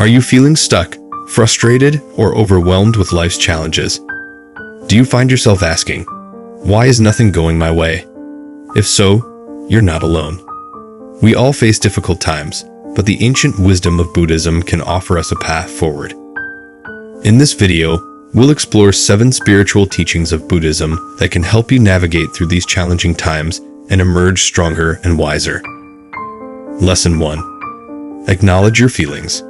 Are you feeling stuck, frustrated, or overwhelmed with life's challenges? Do you find yourself asking, why is nothing going my way? If so, you're not alone. We all face difficult times, but the ancient wisdom of Buddhism can offer us a path forward. In this video, we'll explore 7 spiritual teachings of Buddhism that can help you navigate through these challenging times and emerge stronger and wiser. Lesson 1. Acknowledge your feelings.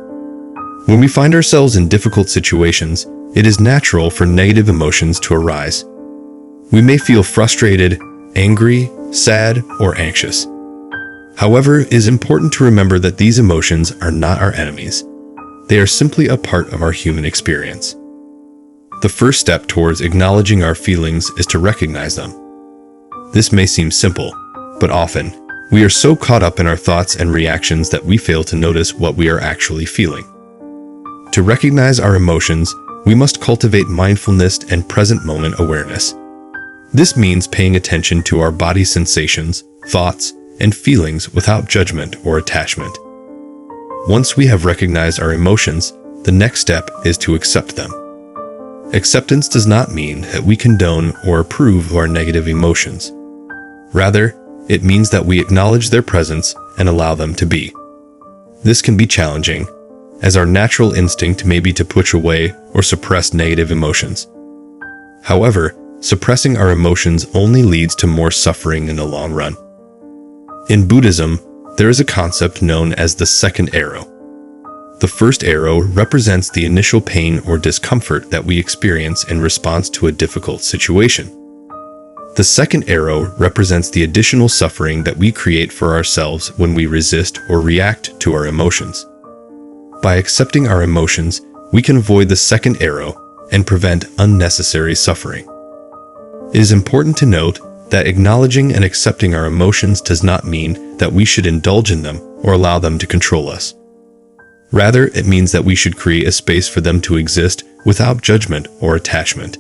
When we find ourselves in difficult situations, it is natural for negative emotions to arise. We may feel frustrated, angry, sad, or anxious. However, it is important to remember that these emotions are not our enemies. They are simply a part of our human experience. The first step towards acknowledging our feelings is to recognize them. This may seem simple, but often, we are so caught up in our thoughts and reactions that we fail to notice what we are actually feeling. To recognize our emotions, we must cultivate mindfulness and present moment awareness. This means paying attention to our body's sensations, thoughts, and feelings without judgment or attachment. Once we have recognized our emotions, the next step is to accept them. Acceptance does not mean that we condone or approve of our negative emotions. Rather, it means that we acknowledge their presence and allow them to be. This can be challenging, as our natural instinct may be to push away or suppress negative emotions. However, suppressing our emotions only leads to more suffering in the long run. In Buddhism, there is a concept known as the second arrow. The first arrow represents the initial pain or discomfort that we experience in response to a difficult situation. The second arrow represents the additional suffering that we create for ourselves when we resist or react to our emotions. By accepting our emotions, we can avoid the second arrow and prevent unnecessary suffering. It is important to note that acknowledging and accepting our emotions does not mean that we should indulge in them or allow them to control us. Rather, it means that we should create a space for them to exist without judgment or attachment.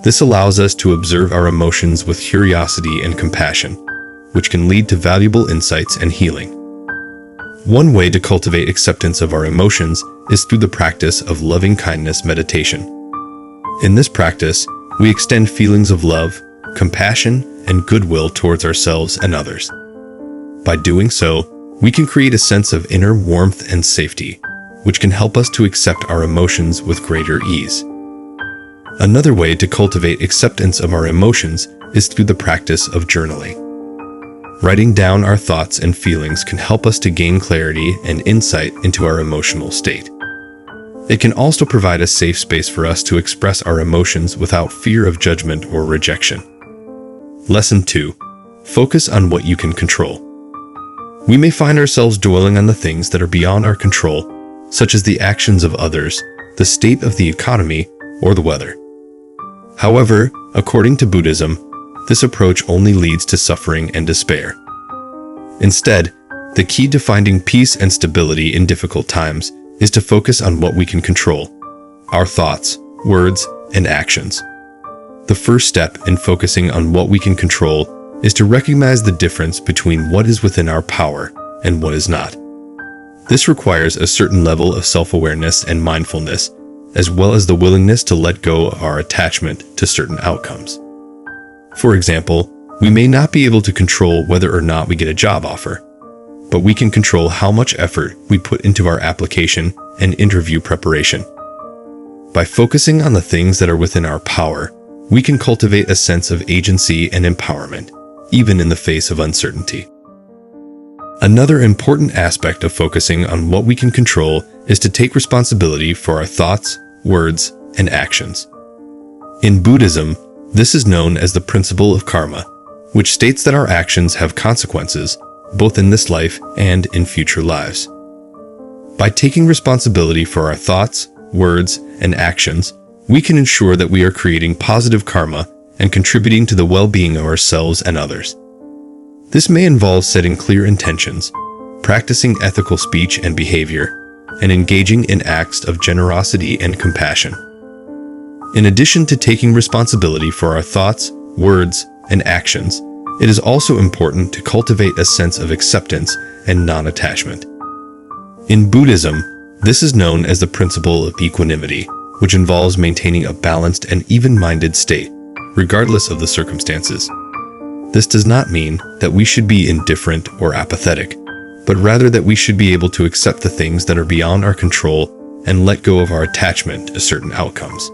This allows us to observe our emotions with curiosity and compassion, which can lead to valuable insights and healing. One way to cultivate acceptance of our emotions is through the practice of loving-kindness meditation. In this practice, we extend feelings of love, compassion, and goodwill towards ourselves and others. By doing so, we can create a sense of inner warmth and safety, which can help us to accept our emotions with greater ease. Another way to cultivate acceptance of our emotions is through the practice of journaling. Writing down our thoughts and feelings can help us to gain clarity and insight into our emotional state. It can also provide a safe space for us to express our emotions without fear of judgment or rejection. Lesson 2. Focus on what you can control. We may find ourselves dwelling on the things that are beyond our control, such as the actions of others, the state of the economy, or the weather. However, according to Buddhism, this approach only leads to suffering and despair. Instead, the key to finding peace and stability in difficult times is to focus on what we can control: our thoughts, words, and actions. The first step in focusing on what we can control is to recognize the difference between what is within our power and what is not. This requires a certain level of self-awareness and mindfulness, as well as the willingness to let go of our attachment to certain outcomes. For example, we may not be able to control whether or not we get a job offer, but we can control how much effort we put into our application and interview preparation. By focusing on the things that are within our power, we can cultivate a sense of agency and empowerment, even in the face of uncertainty. Another important aspect of focusing on what we can control is to take responsibility for our thoughts, words, and actions. In Buddhism, this is known as the principle of karma, which states that our actions have consequences, both in this life and in future lives. By taking responsibility for our thoughts, words, and actions, we can ensure that we are creating positive karma and contributing to the well-being of ourselves and others. This may involve setting clear intentions, practicing ethical speech and behavior, and engaging in acts of generosity and compassion. In addition to taking responsibility for our thoughts, words, and actions, it is also important to cultivate a sense of acceptance and non-attachment. In Buddhism, This is known as the principle of equanimity, which involves maintaining a balanced and even-minded state, regardless of the circumstances. This does not mean that we should be indifferent or apathetic, but rather that we should be able to accept the things that are beyond our control and let go of our attachment to certain outcomes.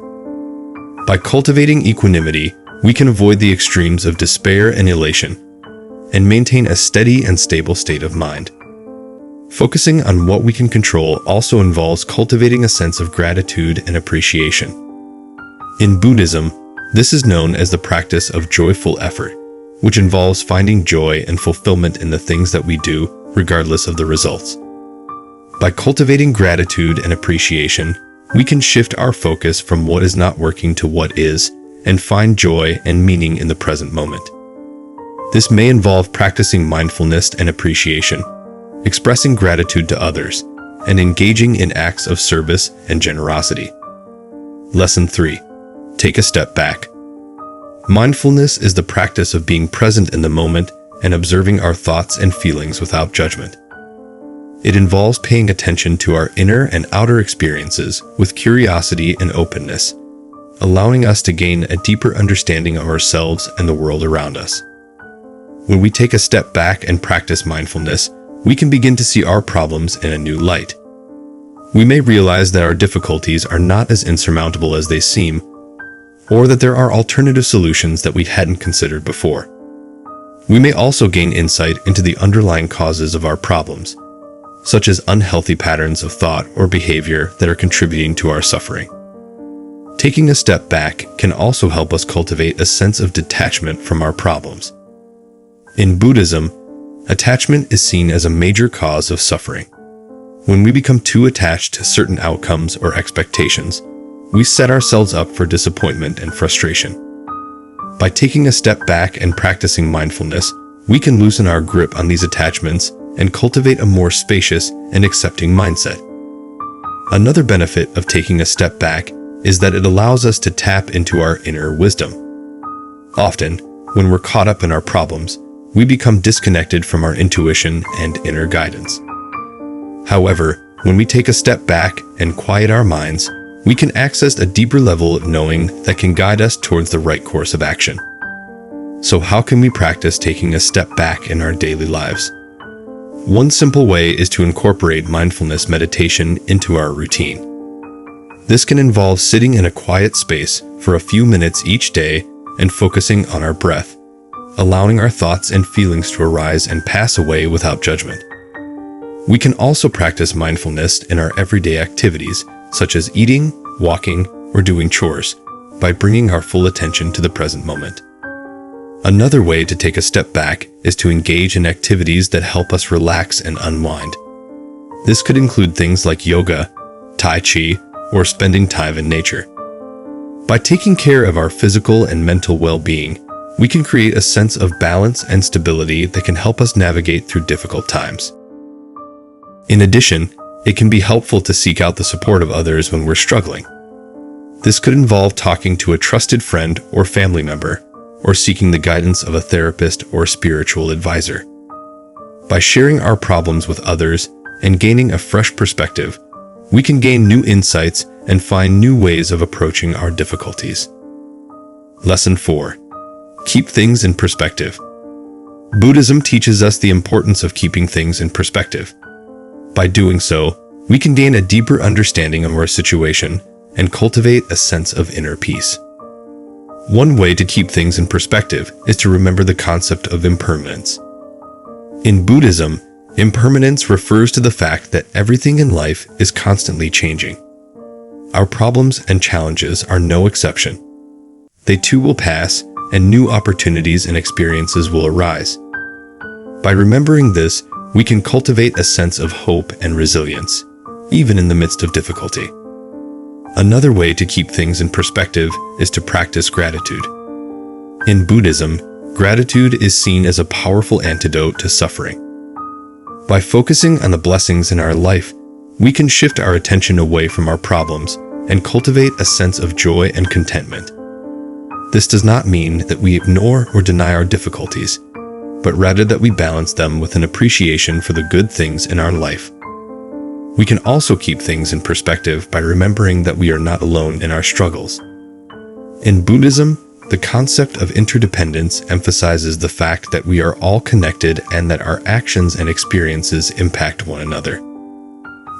By cultivating equanimity, we can avoid the extremes of despair and elation, and maintain a steady and stable state of mind. Focusing on what we can control also involves cultivating a sense of gratitude and appreciation. In Buddhism, this is known as the practice of joyful effort, which involves finding joy and fulfillment in the things that we do, regardless of the results. By cultivating gratitude and appreciation, we can shift our focus from what is not working to what is, and find joy and meaning in the present moment. This may involve practicing mindfulness and appreciation, expressing gratitude to others, and engaging in acts of service and generosity. Lesson 3. Take a step back. Mindfulness is the practice of being present in the moment and observing our thoughts and feelings without judgment. It involves paying attention to our inner and outer experiences with curiosity and openness, allowing us to gain a deeper understanding of ourselves and the world around us. When we take a step back and practice mindfulness, we can begin to see our problems in a new light. We may realize that our difficulties are not as insurmountable as they seem, or that there are alternative solutions that we hadn't considered before. We may also gain insight into the underlying causes of our problems, such as unhealthy patterns of thought or behavior that are contributing to our suffering. Taking a step back can also help us cultivate a sense of detachment from our problems. In Buddhism, attachment is seen as a major cause of suffering. When we become too attached to certain outcomes or expectations, we set ourselves up for disappointment and frustration. By taking a step back and practicing mindfulness, we can loosen our grip on these attachments and cultivate a more spacious and accepting mindset. Another benefit of taking a step back is that it allows us to tap into our inner wisdom. Often, when we're caught up in our problems, we become disconnected from our intuition and inner guidance. However, when we take a step back and quiet our minds, we can access a deeper level of knowing that can guide us towards the right course of action. So how can we practice taking a step back in our daily lives? One simple way is to incorporate mindfulness meditation into our routine. This can involve sitting in a quiet space for a few minutes each day and focusing on our breath, allowing our thoughts and feelings to arise and pass away without judgment. We can also practice mindfulness in our everyday activities, such as eating, walking, or doing chores, by bringing our full attention to the present moment. Another way to take a step back is to engage in activities that help us relax and unwind. This could include things like yoga, tai chi, or spending time in nature. By taking care of our physical and mental well-being, we can create a sense of balance and stability that can help us navigate through difficult times. In addition, it can be helpful to seek out the support of others when we're struggling. This could involve talking to a trusted friend or family member, or seeking the guidance of a therapist or spiritual advisor. By sharing our problems with others and gaining a fresh perspective, we can gain new insights and find new ways of approaching our difficulties. Lesson 4. Keep things in perspective. Buddhism teaches us the importance of keeping things in perspective. By doing so, we can gain a deeper understanding of our situation and cultivate a sense of inner peace. One way to keep things in perspective is to remember the concept of impermanence. In Buddhism, impermanence refers to the fact that everything in life is constantly changing. Our problems and challenges are no exception. They too will pass, and new opportunities and experiences will arise. By remembering this, we can cultivate a sense of hope and resilience, even in the midst of difficulty. Another way to keep things in perspective is to practice gratitude. In Buddhism, gratitude is seen as a powerful antidote to suffering. By focusing on the blessings in our life, we can shift our attention away from our problems and cultivate a sense of joy and contentment. This does not mean that we ignore or deny our difficulties, but rather that we balance them with an appreciation for the good things in our life. we can also keep things in perspective by remembering that we are not alone in our struggles. In Buddhism, the concept of interdependence emphasizes the fact that we are all connected and that our actions and experiences impact one another.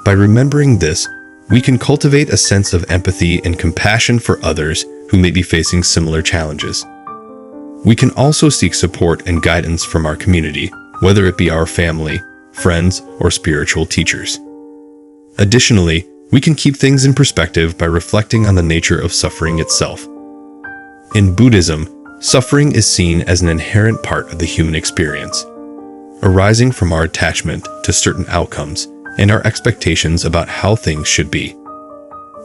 By remembering this, we can cultivate a sense of empathy and compassion for others who may be facing similar challenges. We can also seek support and guidance from our community, whether it be our family, friends, or spiritual teachers. Additionally, we can keep things in perspective by reflecting on the nature of suffering itself. In Buddhism, suffering is seen as an inherent part of the human experience, arising from our attachment to certain outcomes and our expectations about how things should be.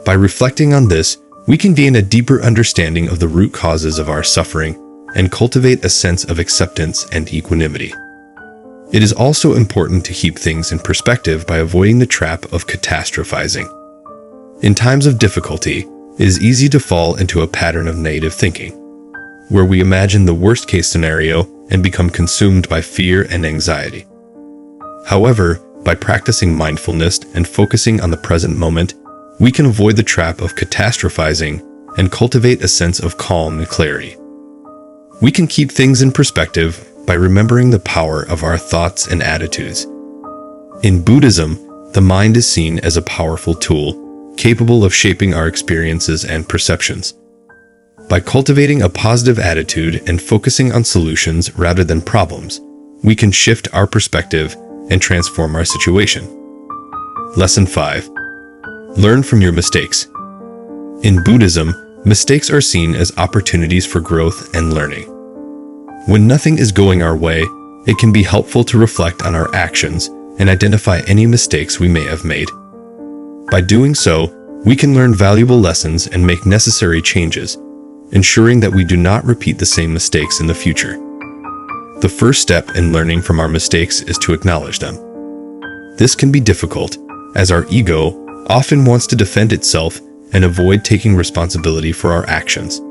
By reflecting on this, we can gain a deeper understanding of the root causes of our suffering and cultivate a sense of acceptance and equanimity. It is also important to keep things in perspective by avoiding the trap of catastrophizing. In times of difficulty, it is easy to fall into a pattern of negative thinking, where we imagine the worst-case scenario and become consumed by fear and anxiety. However, by practicing mindfulness and focusing on the present moment, we can avoid the trap of catastrophizing and cultivate a sense of calm and clarity. We can keep things in perspective by remembering the power of our thoughts and attitudes. In Buddhism, the mind is seen as a powerful tool, capable of shaping our experiences and perceptions. By cultivating a positive attitude and focusing on solutions rather than problems, we can shift our perspective and transform our situation. Lesson 5. Learn from your mistakes. In Buddhism, mistakes are seen as opportunities for growth and learning. When nothing is going our way, it can be helpful to reflect on our actions and identify any mistakes we may have made. By doing so, we can learn valuable lessons and make necessary changes, ensuring that we do not repeat the same mistakes in the future. The first step in learning from our mistakes is to acknowledge them. This can be difficult, as our ego often wants to defend itself and avoid taking responsibility for our actions.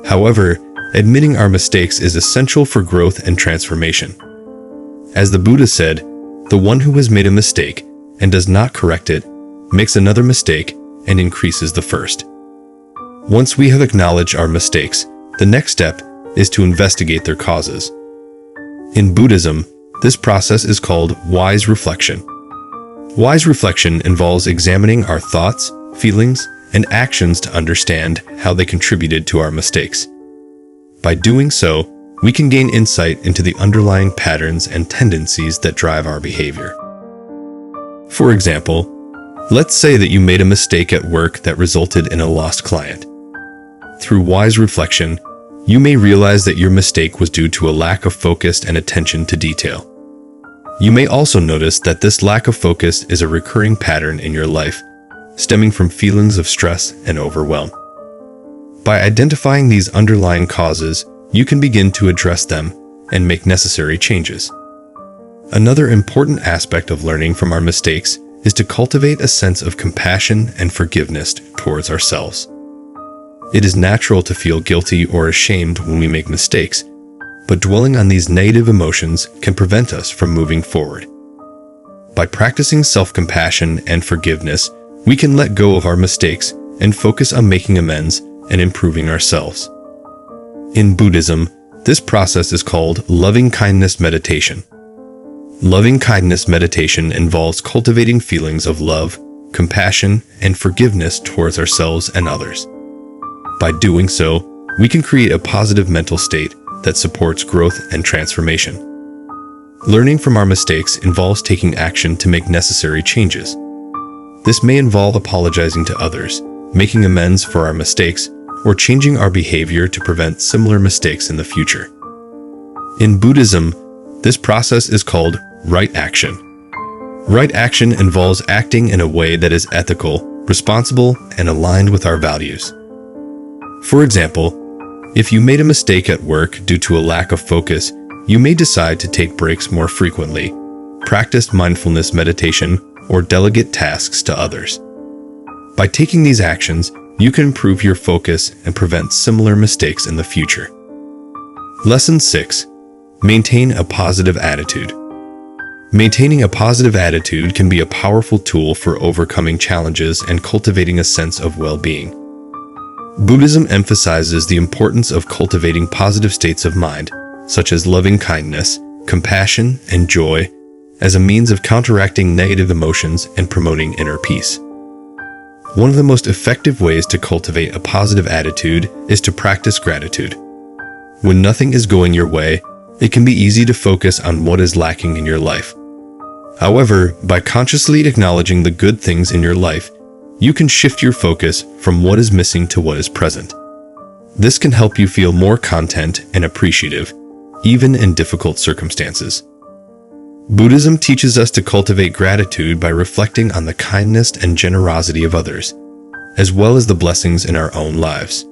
However, admitting our mistakes is essential for growth and transformation. As the Buddha said, "The one who has made a mistake and does not correct it makes another mistake and increases the first." Once we have acknowledged our mistakes, the next step is to investigate their causes. In Buddhism, this process is called wise reflection. Wise reflection involves examining our thoughts, feelings, and actions to understand how they contributed to our mistakes. By doing so, we can gain insight into the underlying patterns and tendencies that drive our behavior. For example, let's say that you made a mistake at work that resulted in a lost client. Through wise reflection, you may realize that your mistake was due to a lack of focus and attention to detail. You may also notice that this lack of focus is a recurring pattern in your life, stemming from feelings of stress and overwhelm. By identifying these underlying causes, you can begin to address them and make necessary changes. Another important aspect of learning from our mistakes is to cultivate a sense of compassion and forgiveness towards ourselves. It is natural to feel guilty or ashamed when we make mistakes, but dwelling on these negative emotions can prevent us from moving forward. By practicing self-compassion and forgiveness, we can let go of our mistakes and focus on making amends and improving ourselves. In Buddhism, this process is called loving-kindness meditation. Loving-kindness meditation involves cultivating feelings of love, compassion, and forgiveness towards ourselves and others. By doing so, we can create a positive mental state that supports growth and transformation. Learning from our mistakes involves taking action to make necessary changes. This may involve apologizing to others, making amends for our mistakes, or changing our behavior to prevent similar mistakes in the future. In Buddhism, this process is called right action. Right action involves acting in a way that is ethical, responsible, and aligned with our values. For example, if you made a mistake at work due to a lack of focus, you may decide to take breaks more frequently, practice mindfulness meditation, or delegate tasks to others. By taking these actions, you can improve your focus and prevent similar mistakes in the future. Lesson 6. Maintain a positive attitude. Maintaining a positive attitude can be a powerful tool for overcoming challenges and cultivating a sense of well-being. Buddhism emphasizes the importance of cultivating positive states of mind, such as loving kindness, compassion, and joy, as a means of counteracting negative emotions and promoting inner peace. One of the most effective ways to cultivate a positive attitude is to practice gratitude. When nothing is going your way, it can be easy to focus on what is lacking in your life. However, by consciously acknowledging the good things in your life, you can shift your focus from what is missing to what is present. This can help you feel more content and appreciative, even in difficult circumstances. Buddhism teaches us to cultivate gratitude by reflecting on the kindness and generosity of others, as well as the blessings in our own lives.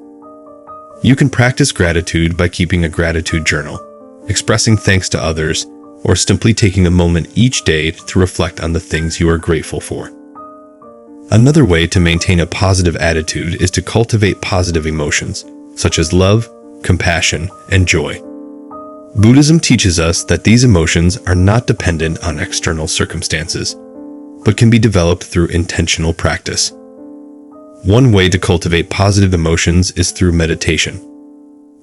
You can practice gratitude by keeping a gratitude journal, expressing thanks to others, or simply taking a moment each day to reflect on the things you are grateful for. Another way to maintain a positive attitude is to cultivate positive emotions, such as love, compassion, and joy. Buddhism teaches us that these emotions are not dependent on external circumstances, but can be developed through intentional practice. One way to cultivate positive emotions is through meditation.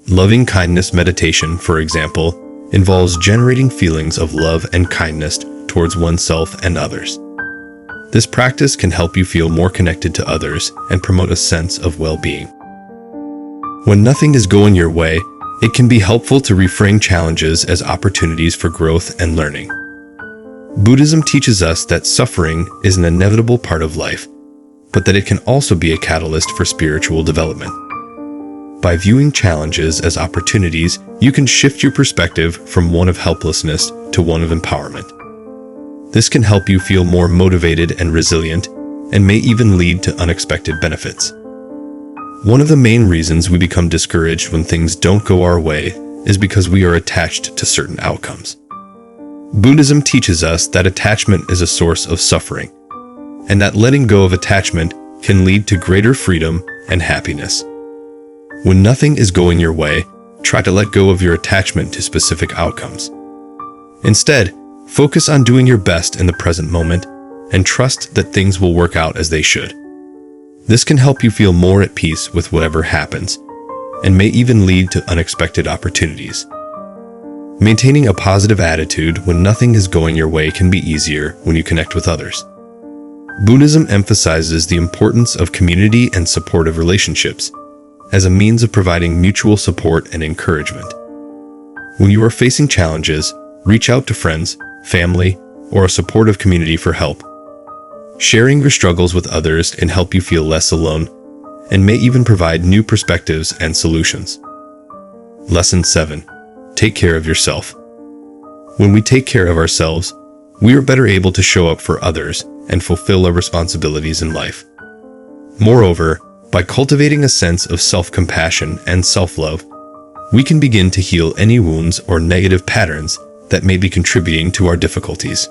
Loving kindness meditation, for example, involves generating feelings of love and kindness towards oneself and others. This practice can help you feel more connected to others and promote a sense of well-being. When nothing is going your way, it can be helpful to reframe challenges as opportunities for growth and learning. Buddhism teaches us that suffering is an inevitable part of life, but that it can also be a catalyst for spiritual development. By viewing challenges as opportunities, you can shift your perspective from one of helplessness to one of empowerment. This can help you feel more motivated and resilient, and may even lead to unexpected benefits. One of the main reasons we become discouraged when things don't go our way is because we are attached to certain outcomes. Buddhism teaches us that attachment is a source of suffering, and that letting go of attachment can lead to greater freedom and happiness. When nothing is going your way, try to let go of your attachment to specific outcomes. Instead, focus on doing your best in the present moment and trust that things will work out as they should. This can help you feel more at peace with whatever happens, and may even lead to unexpected opportunities. Maintaining a positive attitude when nothing is going your way can be easier when you connect with others. Buddhism emphasizes the importance of community and supportive relationships as a means of providing mutual support and encouragement. When you are facing challenges, reach out to friends, family, or a supportive community for help. Sharing your struggles with others can help you feel less alone and may even provide new perspectives and solutions. Lesson 7. Take care of yourself. When we take care of ourselves, we are better able to show up for others and fulfill our responsibilities in life. Moreover, by cultivating a sense of self-compassion and self-love, we can begin to heal any wounds or negative patterns that may be contributing to our difficulties.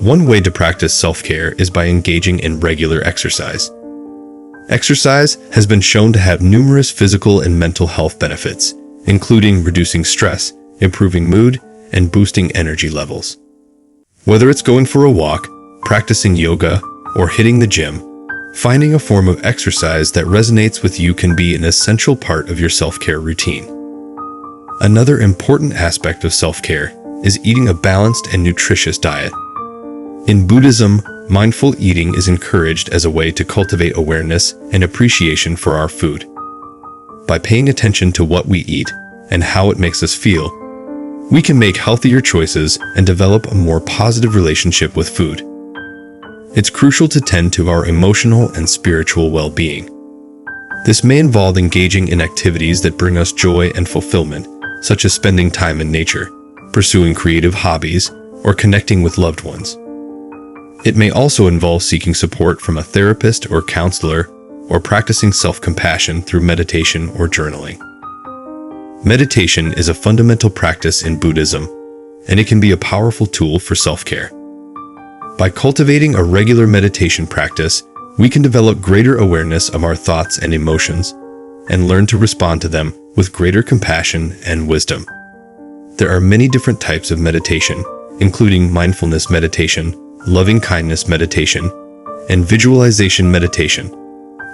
One way to practice self-care is by engaging in regular exercise. Exercise has been shown to have numerous physical and mental health benefits, including reducing stress, improving mood, and boosting energy levels. Whether it's going for a walk, practicing yoga, or hitting the gym, finding a form of exercise that resonates with you can be an essential part of your self-care routine. Another important aspect of self-care is eating a balanced and nutritious diet. In Buddhism, mindful eating is encouraged as a way to cultivate awareness and appreciation for our food. By paying attention to what we eat and how it makes us feel, we can make healthier choices and develop a more positive relationship with food. It's crucial to tend to our emotional and spiritual well-being. This may involve engaging in activities that bring us joy and fulfillment, such as spending time in nature, pursuing creative hobbies, or connecting with loved ones. It may also involve seeking support from a therapist or counselor, or practicing self-compassion through meditation or journaling. Meditation is a fundamental practice in Buddhism, and it can be a powerful tool for self-care. By cultivating a regular meditation practice, we can develop greater awareness of our thoughts and emotions, and learn to respond to them with greater compassion and wisdom. There are many different types of meditation, including mindfulness meditation, loving kindness meditation, and visualization meditation.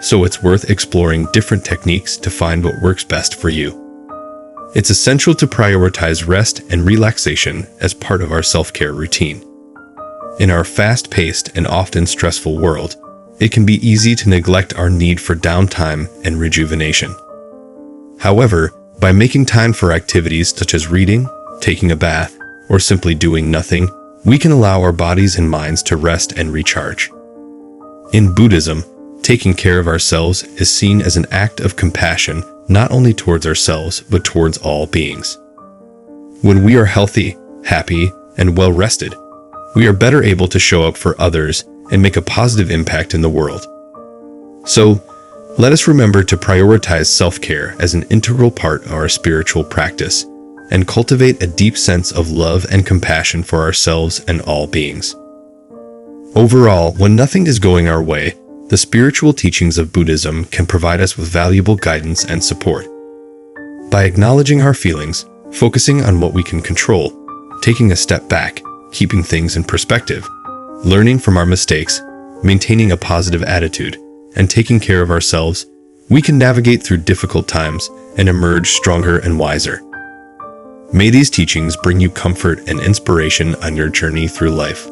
So it's worth exploring different techniques to find what works best for you. It's essential to prioritize rest and relaxation as part of our self-care routine. In our fast-paced and often stressful world, it can be easy to neglect our need for downtime and rejuvenation. However, by making time for activities such as reading, taking a bath, or simply doing nothing, we can allow our bodies and minds to rest and recharge. In Buddhism, taking care of ourselves is seen as an act of compassion not only towards ourselves but towards all beings. When we are healthy, happy, and well-rested, we are better able to show up for others and make a positive impact in the world. So, let us remember to prioritize self-care as an integral part of our spiritual practice and cultivate a deep sense of love and compassion for ourselves and all beings. Overall, when nothing is going our way, the spiritual teachings of Buddhism can provide us with valuable guidance and support. By acknowledging our feelings, focusing on what we can control, taking a step back, keeping things in perspective, learning from our mistakes, maintaining a positive attitude, and taking care of ourselves, we can navigate through difficult times and emerge stronger and wiser. May these teachings bring you comfort and inspiration on your journey through life.